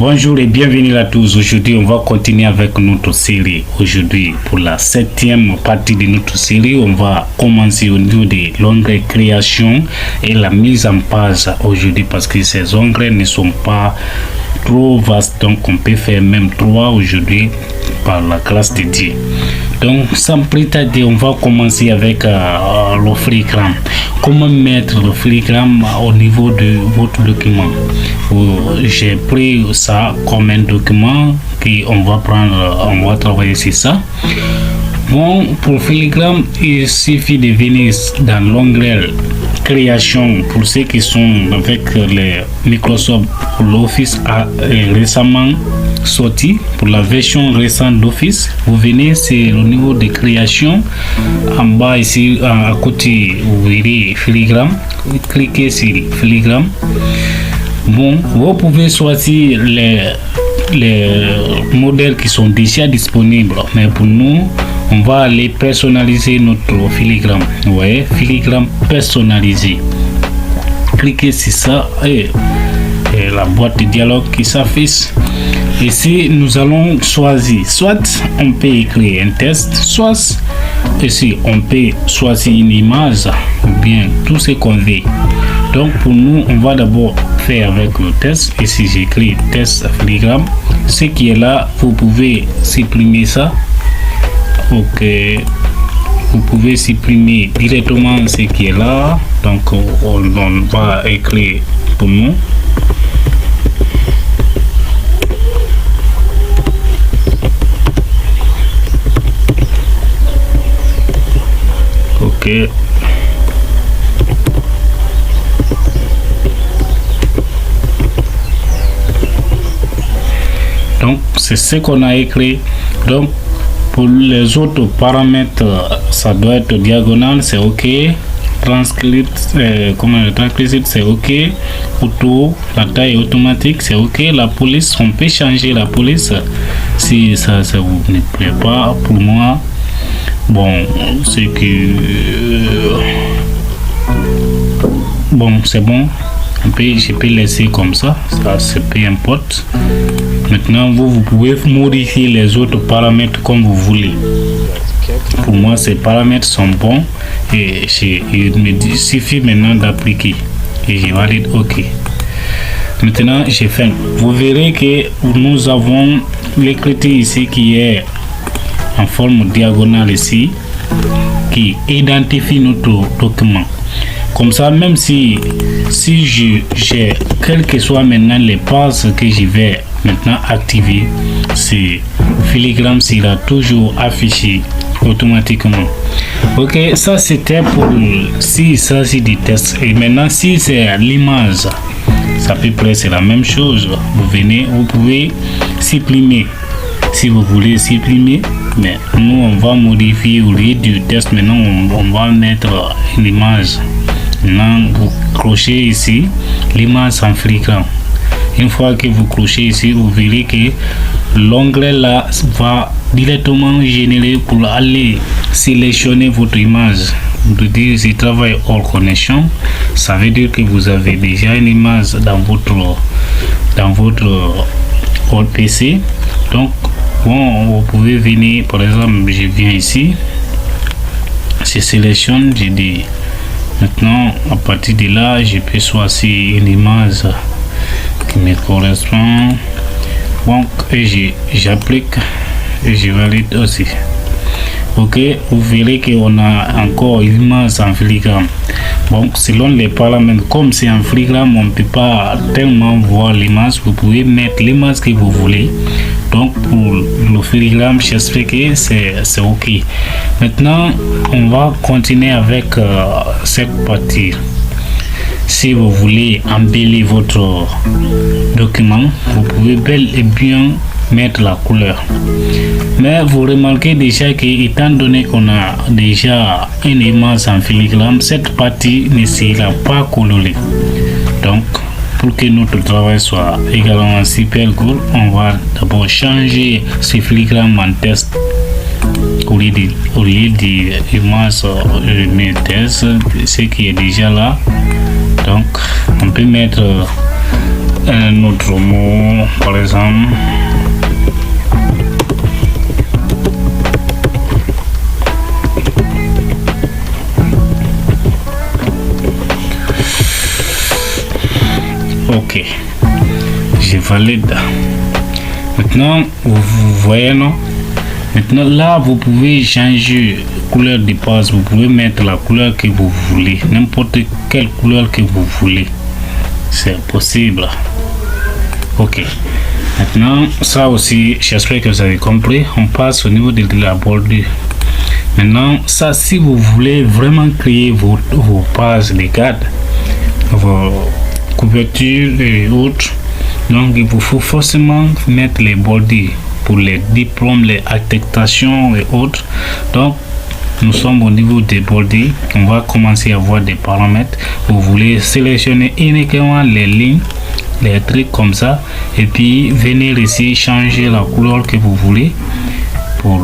Bonjour et bienvenue à tous. Aujourd'hui, on va continuer avec notre série. Aujourd'hui, pour la 7e partie de notre série, on va commencer au niveau de l'onglet création et la mise en page aujourd'hui parce que ces onglets ne sont pas trop vastes, donc on peut faire même 3 aujourd'hui par la grâce de Dieu. Donc sans plus tarder, on va commencer avec le FreeGram. Comment mettre le FreeGram au niveau de votre document? J'ai pris ça comme un document qu'on va prendre, on va travailler sur ça. Bon, pour FreeGram, il suffit de venir dans l'onglet création. Pour ceux qui sont avec les Microsoft, l'Office a récemment sorti pour la version récente d'Office. Vous venez sur le niveau de création, en bas ici à côté vous verrez FreeGram, cliquez sur FreeGram. Bon, vous pouvez choisir les modèles qui sont déjà disponibles, mais pour nous on va aller personnaliser notre filigrane. Vous voyez, filigrane personnalisé. Cliquez sur ça et la boîte de dialogue qui s'affiche. Ici, nous allons choisir. Soit on peut écrire un texte, soit ici on peut choisir une image ou bien tout ce qu'on veut. Donc pour nous, on va d'abord faire avec le texte. Ici, j'écris texte filigrane. Ce qui est là, vous pouvez supprimer ça. Ok, vous pouvez supprimer directement ce qui est là. Donc on va écrire pour nous. Ok. Donc c'est ce qu'on a écrit. Donc pour les autres paramètres, ça doit être diagonal, c'est ok. Transcript, transcript, c'est ok. Auto, la taille automatique, c'est ok. La police, on peut changer la police si ça vous ne plaît pas. Pour moi, bon, c'est que bon, c'est bon. Je peux laisser comme ça, c'est peu importe. Maintenant, vous pouvez modifier les autres paramètres comme vous voulez. Pour moi, ces paramètres sont bons et il me suffit maintenant d'appliquer. Et je valide OK. Maintenant, j'ai fait. Vous verrez que nous avons l'écriture ici qui est en forme diagonale ici, qui identifie notre document. Comme ça, même si j'ai quel que soit maintenant les pages que je vais maintenant activer, c'est filigrane sera toujours affiché automatiquement. Ok, ça c'était pour si ça c'est du test. Et maintenant si c'est l'image, ça peut près c'est la même chose. Vous venez, vous pouvez supprimer si vous voulez supprimer, mais nous on va modifier au lieu du test. Maintenant on va mettre une image. Maintenant vous crochez ici l'image en filigrane. Une fois que vous crochez ici, vous verrez que l'onglet là va directement générer pour aller sélectionner votre image. Vous dites je travaille hors connexion, ça veut dire que vous avez déjà une image dans votre hors PC. Donc bon, vous pouvez venir, par exemple, je viens ici, je sélectionne, je dis maintenant à partir de là, je peux choisir une image qui me correspond. Donc j'applique et je valide aussi. Ok, vous verrez qu'on a encore une image en filigrane. Bon, selon les paramètres, comme c'est en filigrane, on ne peut pas tellement voir l'image. Vous pouvez mettre l'image que vous voulez. Donc pour le filigrane, j'espère que c'est ok. Maintenant, on va continuer avec cette partie. Si vous voulez embellir votre document, vous pouvez bel et bien mettre la couleur. Mais vous remarquez déjà que étant donné qu'on a déjà une image en filigrane, cette partie ne sera pas colorée. Donc pour que notre travail soit également super cool, on va d'abord changer ce filigrane en test. Au lieu de image test, ce qui est déjà là. Donc on peut mettre un autre mot, par exemple. Ok, je valide. Maintenant, vous voyez, non? Maintenant, là, vous pouvez changer couleur de base. Vous pouvez mettre la couleur que vous voulez, n'importe quelle couleur que vous voulez. C'est possible. Ok. Maintenant, ça aussi, j'espère que vous avez compris. On passe au niveau de la bordure. Maintenant, ça, si vous voulez vraiment créer vos pages de garde, vos couvertures et autres, donc il vous faut forcément mettre les bordures pour les diplômes, les attestations et autres. Donc nous sommes au niveau des bordures. On va commencer à voir des paramètres. Vous voulez sélectionner uniquement les lignes, les trucs comme ça, et puis venir ici changer la couleur que vous voulez pour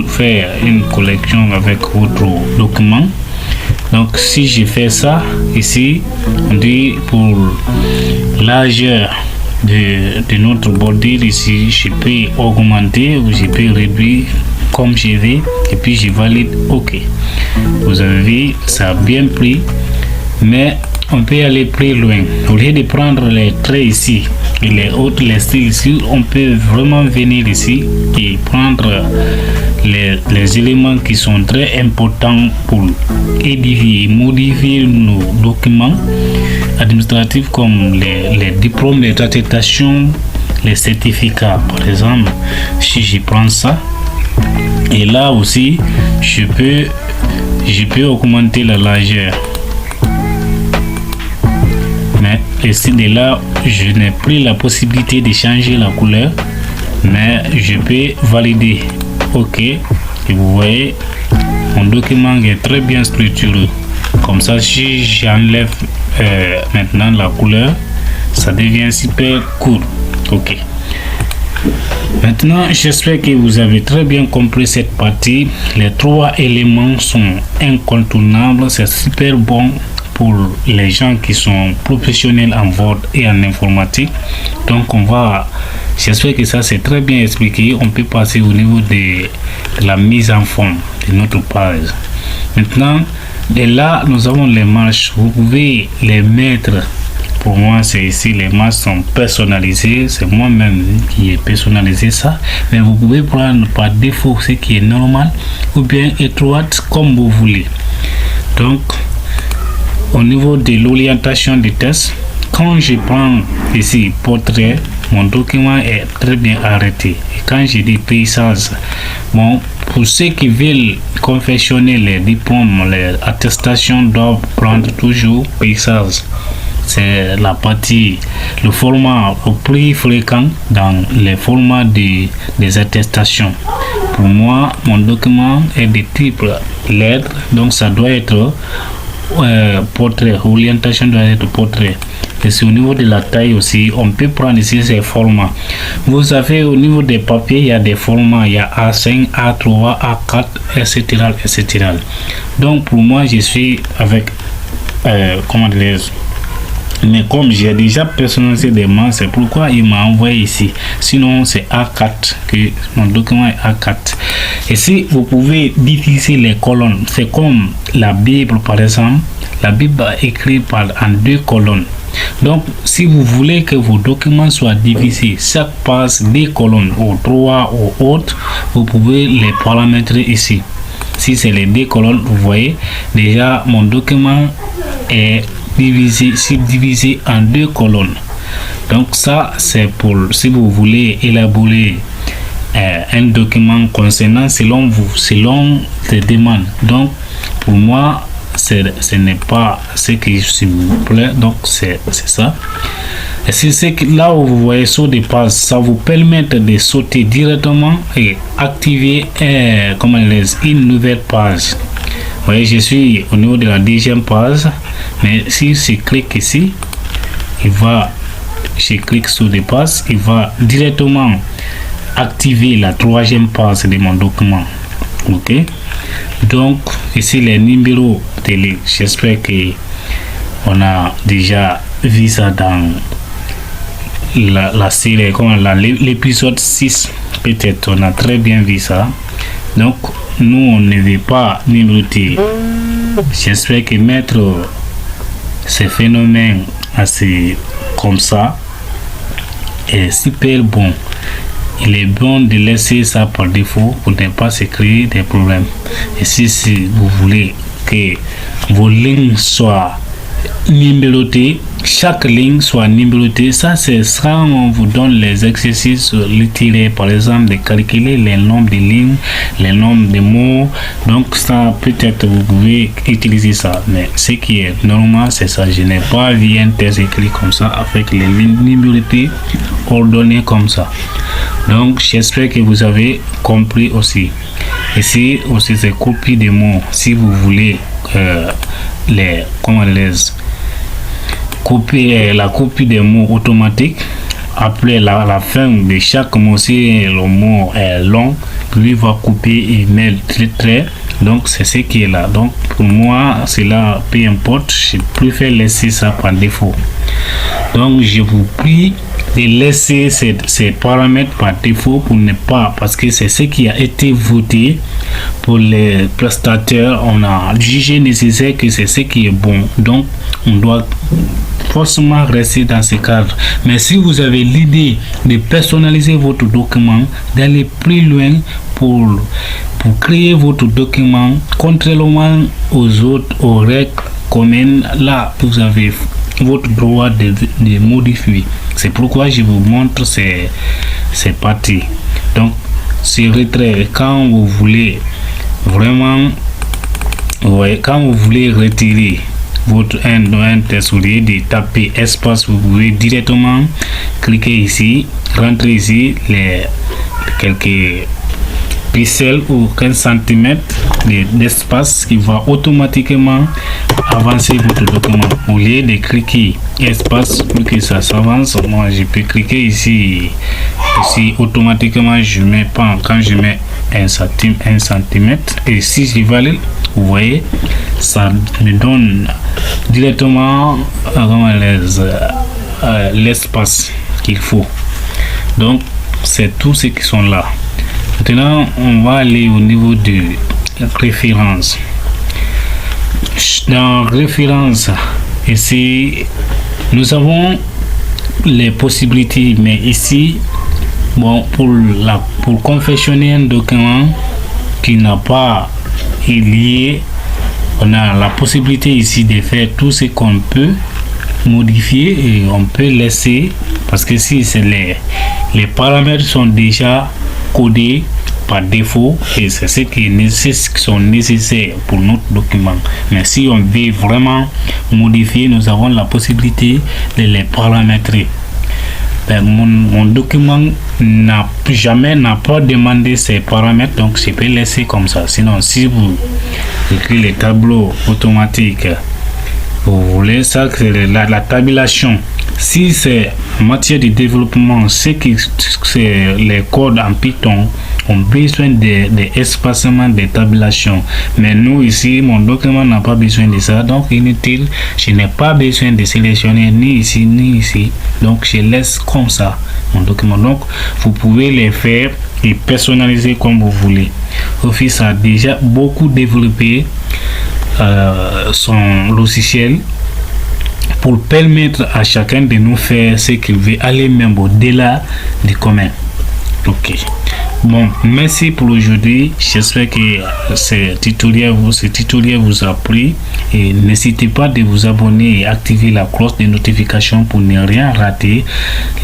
faire une collection avec votre document. Donc si je fais ça ici, on dit pour largeur de notre bordure ici, je peux augmenter ou je peux réduire comme je vais, et puis je valide OK. Vous avez vu, ça a bien pris, mais on peut aller plus loin. Au lieu de prendre les traits ici et les autres les styles ici, on peut vraiment venir ici et prendre les éléments qui sont très importants pour édifier et modifier nos documents administratifs, comme les diplômes, les attestations, les certificats. Par exemple, si je prends ça, et là aussi je peux augmenter la largeur, mais ici de là je n'ai plus la possibilité de changer la couleur, mais je peux valider OK, et vous voyez mon document est très bien structuré. Comme ça, si j'enlève maintenant la couleur, ça devient super cool. OK. Maintenant, j'espère que vous avez très bien compris cette partie. Les trois éléments sont incontournables. C'est super bon pour les gens qui sont professionnels en Word et en informatique. Donc, j'espère que ça c'est très bien expliqué. On peut passer au niveau de la mise en forme de notre page. Maintenant, de là, nous avons les marches. Vous pouvez les mettre. Pour moi, c'est ici, les marches sont personnalisées. C'est moi-même qui ai personnalisé ça. Mais vous pouvez prendre par défaut ce qui est normal ou bien étroite, comme vous voulez. Donc, au niveau de l'orientation du test, quand je prends ici portrait, mon document est très bien arrêté. Et quand je dis paysage, bon, pour ceux qui veulent confectionner les diplômes, les attestations doivent prendre toujours paysage. C'est la partie, le format le plus fréquent dans les formats des attestations. Pour moi, mon document est de type lettre, donc ça doit être portrait. Orientation doit être portrait. Et c'est au niveau de la taille aussi, on peut prendre ici ces formats. Vous savez, au niveau des papiers, il y a des formats, il y a A5, A3, A4, etc., etc. Donc pour moi, je suis avec comment dire, mais comme j'ai déjà personnalisé des mains, c'est pourquoi il m'a envoyé ici. Sinon c'est A4, que mon document est A4. Et si vous pouvez diviser les colonnes, c'est comme la Bible par exemple. La Bible est écrite en 2 colonnes. Donc si vous voulez que vos documents soient divisés, chaque page 2 colonnes ou 3 ou autres, vous pouvez les paramétrer ici. Si c'est les 2 colonnes, vous voyez déjà mon document est subdivisé en 2 colonnes. Donc ça c'est pour si vous voulez élaborer un document concernant selon les demandes. Donc pour moi ce n'est pas ce qui me plaît, donc c'est ça. Et c'est que là où vous voyez saut de page, ça vous permet de sauter directement et activer une nouvelle page. Vous voyez, je suis au niveau de la 2e page, mais si je clique ici, je clique sur des pages, il va directement activer la 3e page de mon document. OK, donc ici les numéros de livres, j'espère que on a déjà vu ça dans la série, comme l'épisode 6, peut-être on a très bien vu ça. Donc nous on ne veut pas numéroter. J'espère que mettre ces phénomènes assez comme ça est super bon. Il est bon de laisser ça par défaut pour ne pas se créer des problèmes. Et si vous voulez que vos lignes soient numérotées, chaque ligne soit numérotée, ça c'est ça, on vous donne les exercices, les tirer par exemple, de calculer les nombres de lignes, les nombres de mots. Donc ça peut-être vous pouvez utiliser ça, mais ce qui est normal c'est ça. Je n'ai pas vu un texte écrit comme ça avec les lignes numérotées ordonnées comme ça. Donc j'espère que vous avez compris aussi. Ici aussi c'est copie de mots. Si vous voulez la copie des mots automatiques, après la fin de chaque mot, si le mot est long, lui va couper et mettre les traits. Donc c'est ce qui est là. Donc pour moi c'est là, peu importe, je préfère laisser ça par défaut. Donc je vous prie de laisser ces paramètres par défaut pour ne pas, parce que c'est ce qui a été voté pour les prestataires. On a jugé nécessaire que c'est ce qui est bon, donc on doit forcément rester dans ce cadre. Mais si vous avez l'idée de personnaliser votre document, d'aller plus loin pour créer votre document contrairement aux règles communes, là vous avez votre droit de modifier. C'est pourquoi je vous montre ces parties. Donc ce retrait, quand vous voulez vraiment, quand vous voulez retirer votre un texte, au lieu de taper espace, vous pouvez directement cliquer ici, rentrer ici les quelques pixels ou 15 cm d'espace qui va automatiquement avancer votre document. Au lieu de cliquer espace pour que ça s'avance, moi je peux cliquer ici automatiquement. Je mets pas, quand je mets 1 cm et si je valide, vous voyez ça me donne directement l'espace qu'il faut. Donc c'est tout ce qui sont là. Maintenant on va aller au niveau de référence. Dans référence ici nous avons les possibilités, mais ici bon, pour confectionner un document qui n'a pas lié, on a la possibilité ici de faire tout ce qu'on peut modifier et on peut laisser, parce que si c'est les paramètres sont déjà codés par défaut et c'est ce qui sont nécessaires pour notre document. Mais si on veut vraiment modifier, nous avons la possibilité de les paramétrer. Mon document n'a pas demandé ces paramètres, donc je peux laisser comme ça. Sinon, si vous écrivez les tableaux automatiques, vous voulez ça, c'est la tabulation. Si c'est en matière de développement, c'est les codes en Python ont besoin d'espacement, de tabulation. Mais nous ici, mon document n'a pas besoin de ça, donc inutile. Je n'ai pas besoin de sélectionner ni ici ni ici. Donc je laisse comme ça mon document. Donc vous pouvez les faire et personnaliser comme vous voulez. Office a déjà beaucoup développé son logiciel pour permettre à chacun de nous faire ce qu'il veut, aller même au-delà du commun. Ok. Bon, merci pour aujourd'hui. J'espère que ce tutoriel vous a plu et n'hésitez pas de vous abonner et activer la cloche de notification pour ne rien rater.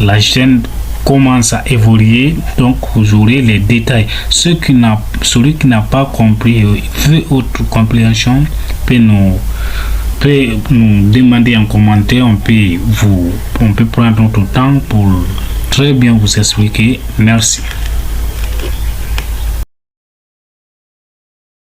La chaîne commence à évoluer, donc vous aurez les détails. Celui qui n'a pas compris veut autre compréhension peut nous demander en commentaire. On peut prendre notre temps pour très bien vous expliquer. Merci.